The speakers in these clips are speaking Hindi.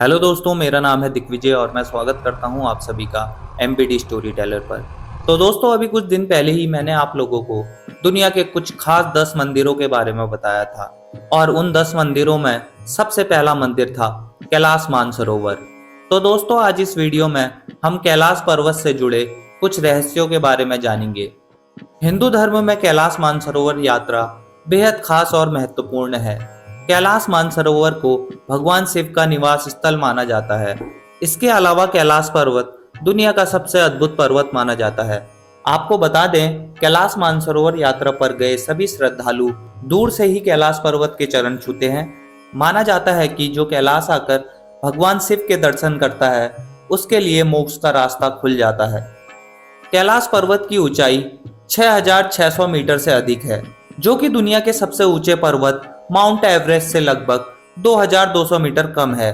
हेलो दोस्तों, मेरा नाम है दिग्विजय और मैं स्वागत करता हूं आप सभी का एमबीडी स्टोरी टेलर पर। तो दोस्तों, अभी कुछ दिन पहले ही मैंने आप लोगों को दुनिया के कुछ खास 10 मंदिरों के बारे में बताया था और उन 10 मंदिरों में सबसे पहला मंदिर था कैलाश मानसरोवर। तो दोस्तों, आज इस वीडियो में हम कैलाश पर्वत से जुड़े कुछ रहस्यों के बारे में जानेंगे। हिंदू धर्म में कैलाश मानसरोवर यात्रा बेहद खास और महत्वपूर्ण है। कैलाश मानसरोवर को भगवान शिव का निवास स्थल माना जाता है। इसके अलावा कैलाश पर्वत दुनिया का सबसे अद्भुत पर्वत माना जाता है। आपको बता दें, कैलाश मानसरोवर यात्रा पर गए सभी श्रद्धालु दूर से ही कैलाश पर्वत के चरण छूते हैं। माना जाता है कि जो कैलाश आकर भगवान शिव के दर्शन करता है, उसके लिए मोक्ष का रास्ता खुल जाता है। कैलाश पर्वत की ऊंचाई 6,600 मीटर से अधिक है, जो कि दुनिया के सबसे ऊंचे पर्वत माउंट एवरेस्ट से लगभग 2,200 मीटर कम है।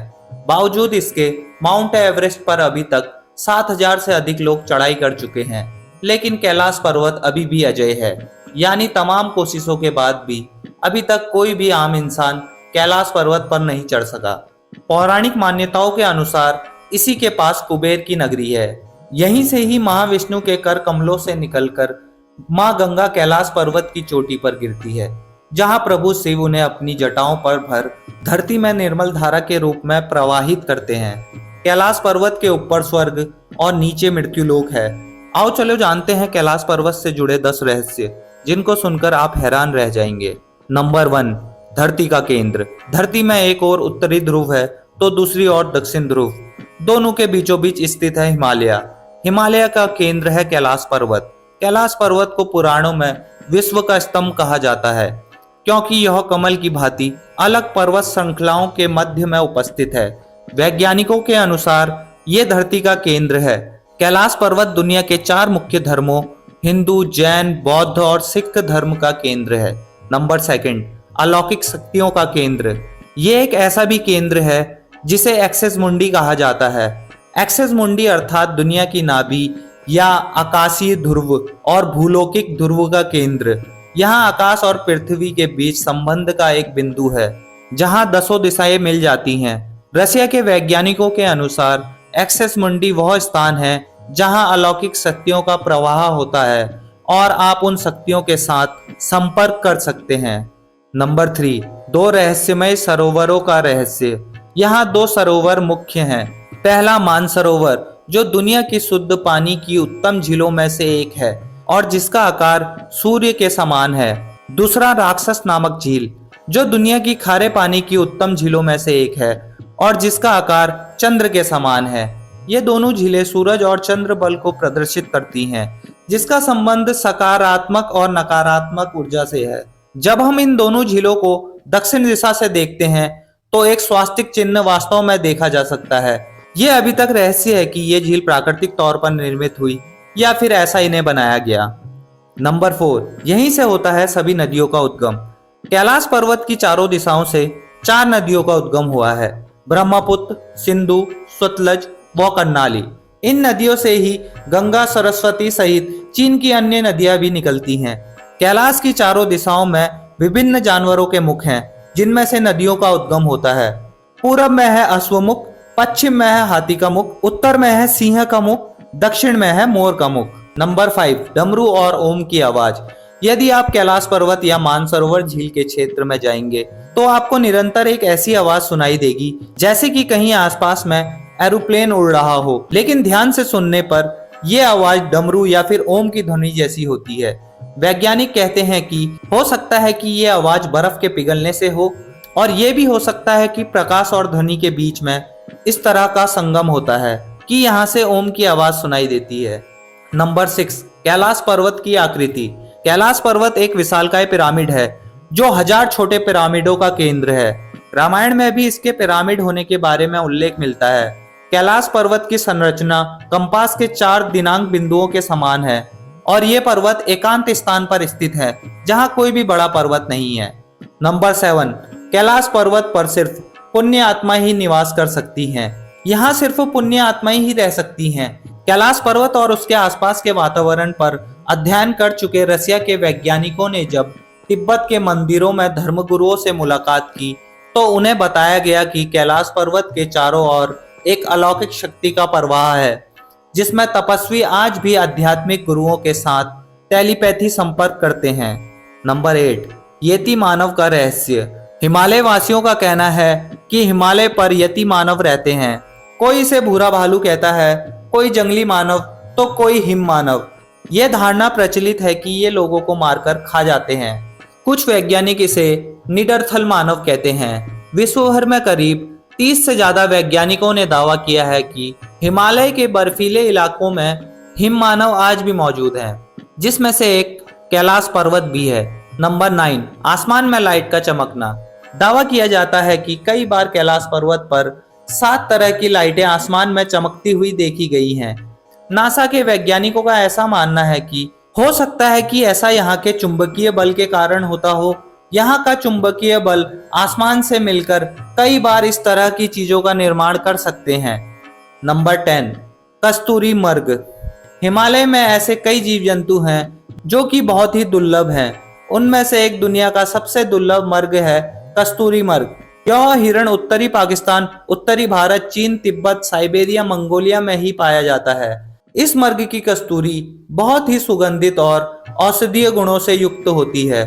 बावजूद इसके माउंट एवरेस्ट पर अभी तक 7,000 से अधिक लोग चढ़ाई कर चुके हैं, लेकिन कैलाश पर्वत अभी भी अजेय है। यानी तमाम कोशिशों के बाद भी अभी तक कोई भी आम इंसान कैलाश पर्वत पर नहीं चढ़ सका। पौराणिक मान्यताओं के अनुसार इसी के पास कुबेर की नगरी है। यहीं से ही महाविष्णु के कर कमलों से निकलकर मां गंगा कैलाश पर्वत की चोटी पर गिरती है, जहां प्रभु शिव उन्हें अपनी जटाओं पर भर धरती में निर्मल धारा के रूप में प्रवाहित करते हैं। कैलाश पर्वत के ऊपर स्वर्ग और नीचे मृत्युलोक है। आओ चलो जानते हैं कैलाश पर्वत से जुड़े 10 रहस्य, जिनको सुनकर आप हैरान रह जाएंगे। नंबर 1, धरती का केंद्र। धरती में एक और उत्तरी ध्रुव है तो दूसरी ओर दक्षिण ध्रुव। दोनों के बीचों बीच स्थित है हिमालय। हिमालय का केंद्र है कैलाश पर्वत। कैलाश पर्वत को पुराणों में विश्व का स्तंभ कहा जाता है, क्योंकि यह कमल की भांति अलग पर्वत श्रृंखलाओं के मध्य में उपस्थित है। वैज्ञानिकों के अनुसार ये धरती का केंद्र है। कैलाश पर्वत दुनिया के 4 मुख्य धर्मों हिंदू, जैन, बौद्ध और सिख धर्म का केंद्र है। नंबर 2, अलौकिक शक्तियों का केंद्र। ये एक ऐसा भी केंद्र है जिसे एक्सेस मुंडी कहा जाता है। एक्सेस मुंडी अर्थात दुनिया की नाभि या आकाशीय ध्रुव और भूलौकिक ध्रुव का केंद्र। यहाँ आकाश और पृथ्वी के बीच संबंध का एक बिंदु है, जहाँ 10 दिशाएं मिल जाती हैं। रशिया के वैज्ञानिकों के अनुसार एक्सेस मुंडी वह स्थान है जहाँ अलौकिक शक्तियों का प्रवाह होता है और आप उन शक्तियों के साथ संपर्क कर सकते हैं। नंबर 3, 2 रहस्यमय सरोवरों का रहस्य। यहाँ 2 सरोवर मुख्य हैं। पहला मानसरोवर, जो दुनिया की शुद्ध पानी की उत्तम झीलों में से एक है और जिसका आकार सूर्य के समान है। दूसरा राक्षस नामक झील, जो दुनिया की खारे पानी की उत्तम झीलों में से एक है और जिसका आकार चंद्र के समान है। ये दोनों झीलें सूरज और चंद्र बल को प्रदर्शित करती हैं, जिसका संबंध सकारात्मक और नकारात्मक ऊर्जा से है। जब हम इन दोनों झीलों को दक्षिण दिशा से देखते हैं तो एक स्वास्तिक चिन्ह वास्तव में देखा जा सकता है। ये अभी तक रहस्य है कि ये झील प्राकृतिक तौर पर निर्मित हुई या फिर ऐसा इन्हें बनाया गया। नंबर 4, यहीं से होता है सभी नदियों का उद्गम। कैलाश पर्वत की चारों दिशाओं से 4 नदियों का उद्गम हुआ है: ब्रह्मपुत्र, सिंधु, सतलज व कर्णाली। इन नदियों से ही गंगा, सरस्वती सहित चीन की अन्य नदियां भी निकलती हैं। कैलाश की चारों दिशाओं में विभिन्न जानवरों के मुख हैं, जिनमें से नदियों का उद्गम होता है। पूरब में है अश्वमुख, पश्चिम में है हाथी का मुख, उत्तर में है सिंह का मुख, दक्षिण में है मोर का मुख। नंबर 5, डमरू और ओम की आवाज। यदि आप कैलाश पर्वत या मानसरोवर झील के क्षेत्र में जाएंगे तो आपको निरंतर एक ऐसी आवाज सुनाई देगी जैसे कि कहीं आसपास में एरोप्लेन उड़ रहा हो, लेकिन ध्यान से सुनने पर यह आवाज डमरू या फिर ओम की ध्वनि जैसी होती है। वैज्ञानिक कहते हैं कि हो सकता है कि यह आवाज बर्फ के पिघलने से हो, और यह भी हो सकता है कि प्रकाश और ध्वनि के बीच में इस तरह का संगम होता है कि यहाँ से ओम की आवाज सुनाई देती है। नंबर 6, कैलाश पर्वत की आकृति। कैलाश पर्वत एक विशालकाय पिरामिड है, जो 1000 छोटे पिरामिडों का केंद्र है। रामायण में भी इसके पिरामिड होने के बारे में उल्लेख मिलता है। कैलाश पर्वत की संरचना कंपास के 4 दिनांक बिंदुओं के समान है और ये पर्वत एकांत स्थान पर स्थित है, जहाँ कोई भी बड़ा पर्वत नहीं है। नंबर 7, कैलाश पर्वत पर सिर्फ पुण्य आत्मा ही निवास कर सकती हैं। यहाँ सिर्फ पुण्य आत्माएं ही रह सकती हैं। कैलाश पर्वत और उसके आसपास के वातावरण पर अध्ययन कर चुके रसिया के वैज्ञानिकों ने जब तिब्बत के मंदिरों में धर्मगुरुओं से मुलाकात की तो उन्हें बताया गया कि कैलाश पर्वत के चारों ओर एक अलौकिक शक्ति का प्रवाह है, जिसमें तपस्वी आज भी आध्यात्मिक गुरुओं के साथ टेलीपैथी संपर्क करते हैं। नंबर 8, यति मानव का रहस्य। हिमालय वासियों का कहना है कि हिमालय पर यति मानव रहते हैं। कोई इसे भूरा भालू कहता है, कोई जंगली मानव, तो कोई हिम मानव। यह धारणा प्रचलित है कि ये लोगों को मारकर खा जाते हैं। कुछ वैज्ञानिक इसे निडरथल मानव कहते हैं। विश्व भर में करीब 30 से ज्यादा वैज्ञानिकों ने दावा किया है कि हिमालय के बर्फीले इलाकों में हिम मानव आज भी मौजूद हैं, जिसमें से एक कैलाश पर्वत भी है। नंबर 9, आसमान में लाइट का चमकना। दावा किया जाता है कि कई बार कैलाश पर्वत पर 7 तरह की लाइटें आसमान में चमकती हुई देखी गई हैं। नासा के वैज्ञानिकों का ऐसा मानना है कि हो सकता है कि ऐसा यहाँ के चुंबकीय बल के कारण होता हो। यहाँ का चुंबकीय बल आसमान से मिलकर कई बार इस तरह की चीजों का निर्माण कर सकते हैं। नंबर 10, कस्तूरी मर्ग। हिमालय में ऐसे कई जीव जंतु हैं जो कि बहुत ही दुर्लभ हैं। उनमें से एक दुनिया का सबसे दुर्लभ मर्ग है कस्तूरी मर्ग। यह हिरण उत्तरी पाकिस्तान, उत्तरी भारत, चीन, तिब्बत, साइबेरिया, मंगोलिया में ही पाया जाता है। इस मर्ग की कस्तूरी बहुत ही सुगंधित और औषधीय गुणों से युक्त होती है।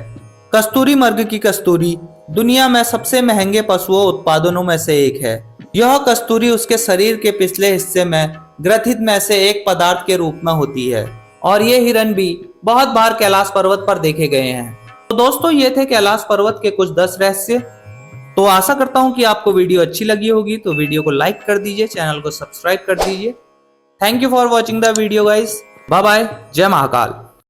कस्तूरी मर्ग की कस्तूरी दुनिया में सबसे महंगे पशुओं उत्पादनों में से एक है। यह कस्तूरी उसके शरीर के पिछले हिस्से में ग्रथित में से एक पदार्थ के रूप में होती है और ये हिरण भी बहुत बार कैलाश पर्वत पर देखे गए हैं। तो दोस्तों, ये थे कैलाश पर्वत के कुछ 10 रहस्य। तो आशा करता हूँ कि आपको वीडियो अच्छी लगी होगी, तो वीडियो को लाइक कर दीजिए, चैनल को सब्सक्राइब कर दीजिए। Thank you for watching the video guys. Bye bye, जय महाकाल।